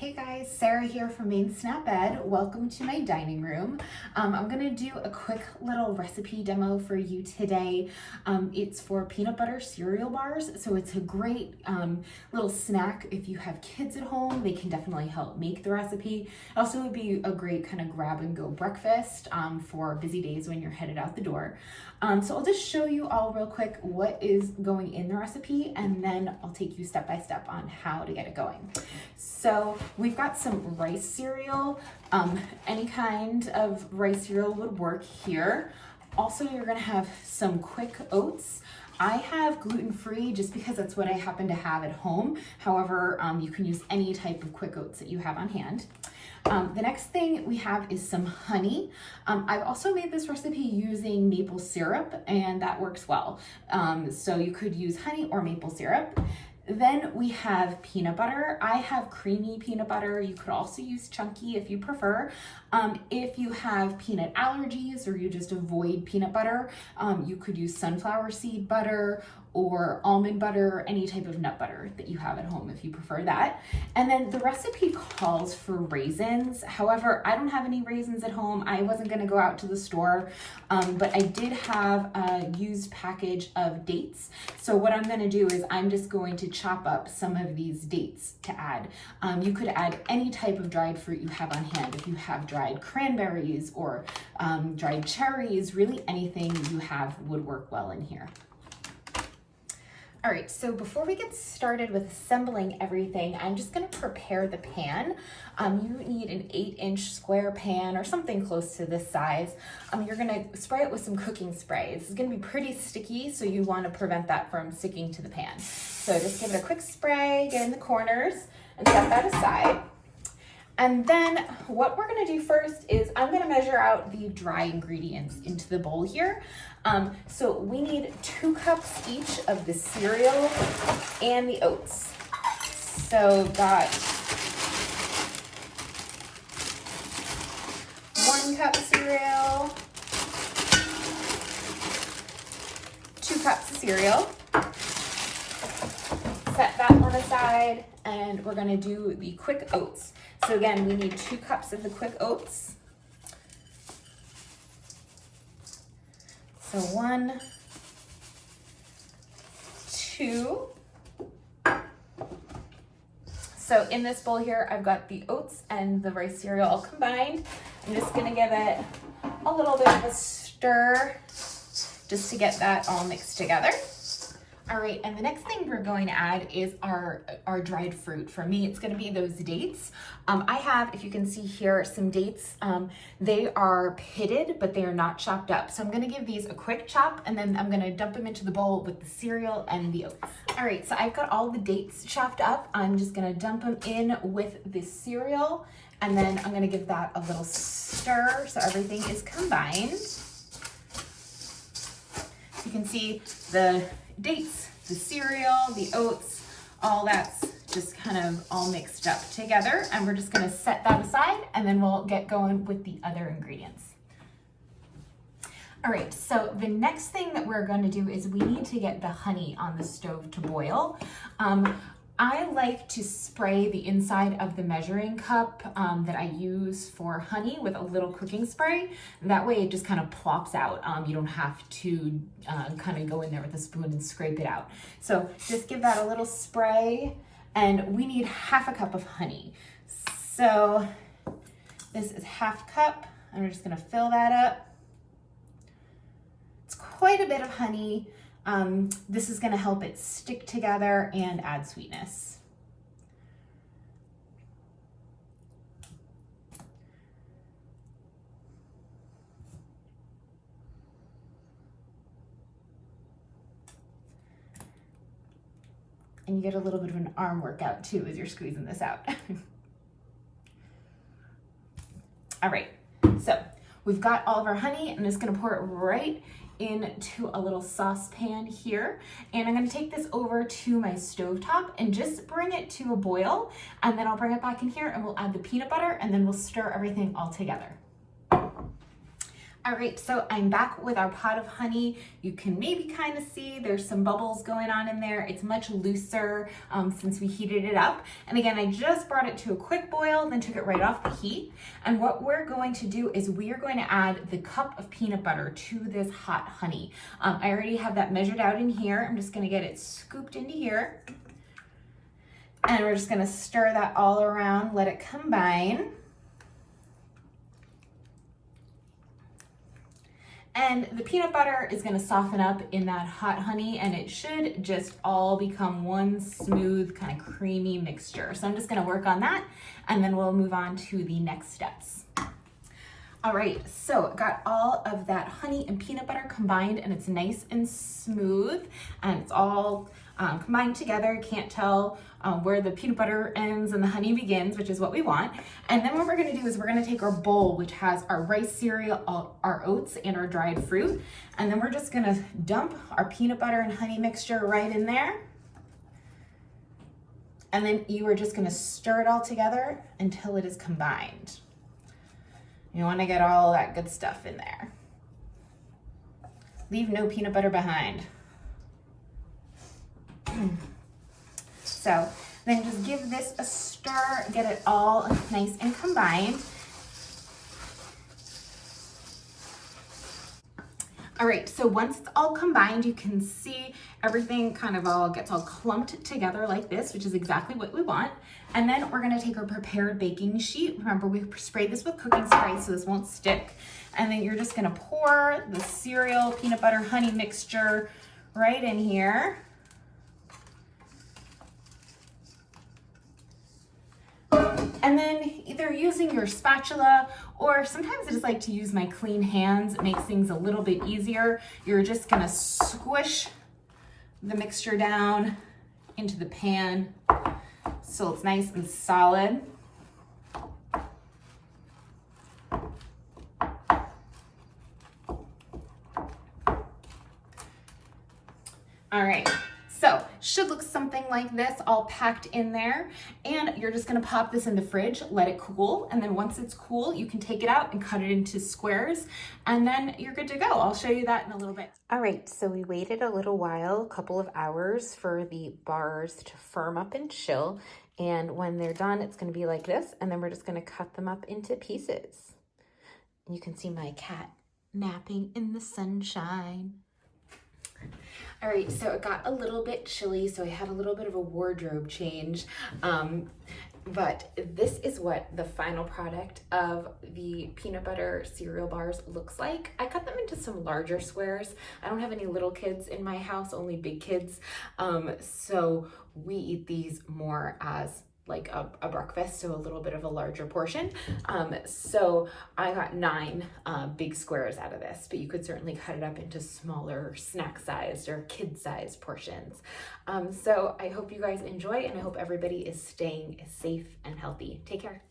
Hey guys, Sarah here from Maine Snap Ed. Welcome to my dining room. I'm gonna do a quick little recipe demo for you today. It's for peanut butter cereal bars, so it's a great little snack if you have kids at home. They can definitely help make the recipe. It also would be a great kind of grab and go breakfast for busy days when you're headed out the door. So I'll just show you all real quick what is going in the recipe, and then I'll take you step by step on how to get it going. So we've got some rice cereal. Any kind of rice cereal would work here. Also, you're gonna have some quick oats. I have gluten-free just because that's what I happen to have at home. However, you can use any type of quick oats that you have on hand. The next thing we have is some honey. I've also made this recipe using maple syrup, and that works well. So you could use honey or maple syrup. Then we have peanut butter. I have creamy peanut butter. You could also use chunky if you prefer. If you have peanut allergies or you just avoid peanut butter, you could use sunflower seed butter or almond butter, any type of nut butter that you have at home if you prefer that. And then the recipe calls for raisins. However, I don't have any raisins at home. I wasn't gonna go out to the store, but I did have a used package of dates. So what I'm gonna do is I'm just going to chop up some of these dates to add. You could add any type of dried fruit you have on hand. If you have dried cranberries or dried cherries, really anything you have would work well in here. All right, so before we get started with assembling everything, I'm just gonna prepare the pan. You need an 8-inch square pan or something close to this size. You're gonna spray it with some cooking spray. This is gonna be pretty sticky, so you wanna prevent that from sticking to the pan. So just give it a quick spray, get in the corners, and set that aside. And then what we're gonna do first is I'm gonna measure out the dry ingredients into the bowl here. So we need 2 cups each of the cereal and the oats. So got 1 cup cereal, 2 cups of cereal. Set that one aside, and we're gonna do the quick oats. So again, we need 2 cups of the quick oats. So 1, 2. So in this bowl here, I've got the oats and the rice cereal all combined. I'm just gonna give it a little bit of a stir just to get that all mixed together. All right, and the next thing we're going to add is our dried fruit. For me, it's gonna be those dates. I have, if you can see here, some dates. They are pitted, but they are not chopped up. So I'm gonna give these a quick chop, and then I'm gonna dump them into the bowl with the cereal and the oats. All right, so I've got all the dates chopped up. I'm just gonna dump them in with the cereal, and then I'm gonna give that a little stir so everything is combined. You can see the dates, the cereal, the oats, all that's just kind of all mixed up together, and we're just gonna set that aside, and then we'll get going with the other ingredients. All right, so the next thing that we're gonna do is we need to get the honey on the stove to boil. I like to spray the inside of the measuring cup that I use for honey with a little cooking spray. That way it just kind of plops out. You don't have to kind of go in there with a spoon and scrape it out. So just give that a little spray, and we need 1/2 cup of honey. So this is 1/2 cup, and we're just gonna fill that up. It's quite a bit of honey. This is gonna help it stick together and add sweetness. And you get a little bit of an arm workout too as you're squeezing this out. All right, so we've got all of our honey. I'm just gonna pour it right into a little saucepan here, and I'm gonna take this over to my stovetop and just bring it to a boil, and then I'll bring it back in here and we'll add the peanut butter, and then we'll stir everything all together. All right, so I'm back with our pot of honey. You can maybe kind of see there's some bubbles going on in there. It's much looser since we heated it up. And again, I just brought it to a quick boil, then took it right off the heat. And what we're going to do is we are going to add the cup of peanut butter to this hot honey. I already have that measured out in here. I'm just gonna get it scooped into here. And we're just gonna stir that all around, let it combine. And the peanut butter is gonna soften up in that hot honey, and it should just all become one smooth, kind of creamy mixture. So I'm just gonna work on that, and then we'll move on to the next steps. All right, so got all of that honey and peanut butter combined, and it's nice and smooth, and it's all combined together. Can't tell where the peanut butter ends and the honey begins, which is what we want. And then what we're gonna do is we're gonna take our bowl, which has our rice cereal, our oats, and our dried fruit, and then we're just gonna dump our peanut butter and honey mixture right in there. And then you are just gonna stir it all together until it is combined. You wanna get all that good stuff in there. Leave no peanut butter behind. So then just give this a stir, get it all nice and combined. All right, so once it's all combined, you can see everything kind of all gets all clumped together like this, which is exactly what we want. And then we're gonna take our prepared baking sheet. Remember, we sprayed this with cooking spray so this won't stick. And then you're just gonna pour the cereal, peanut butter, honey mixture right in here. And then either using your spatula, or sometimes I just like to use my clean hands. It makes things a little bit easier. You're just gonna squish the mixture down into the pan so it's nice and solid. All right. So should look something like this, all packed in there. And you're just gonna pop this in the fridge, let it cool. And then once it's cool, you can take it out and cut it into squares, and then you're good to go. I'll show you that in a little bit. All right, so we waited a little while, a couple of hours, for the bars to firm up and chill. And when they're done, it's gonna be like this. And then we're just gonna cut them up into pieces. You can see my cat napping in the sunshine. All right, so it got a little bit chilly, so I had a little bit of a wardrobe change. But this is what the final product of the peanut butter cereal bars looks like. I cut them into some larger squares. I don't have any little kids in my house, only big kids. So we eat these more as like a breakfast, so a little bit of a larger portion. So I got 9 big squares out of this, but you could certainly cut it up into smaller snack-sized or kid-sized portions. So I hope you guys enjoy, and I hope everybody is staying safe and healthy. Take care.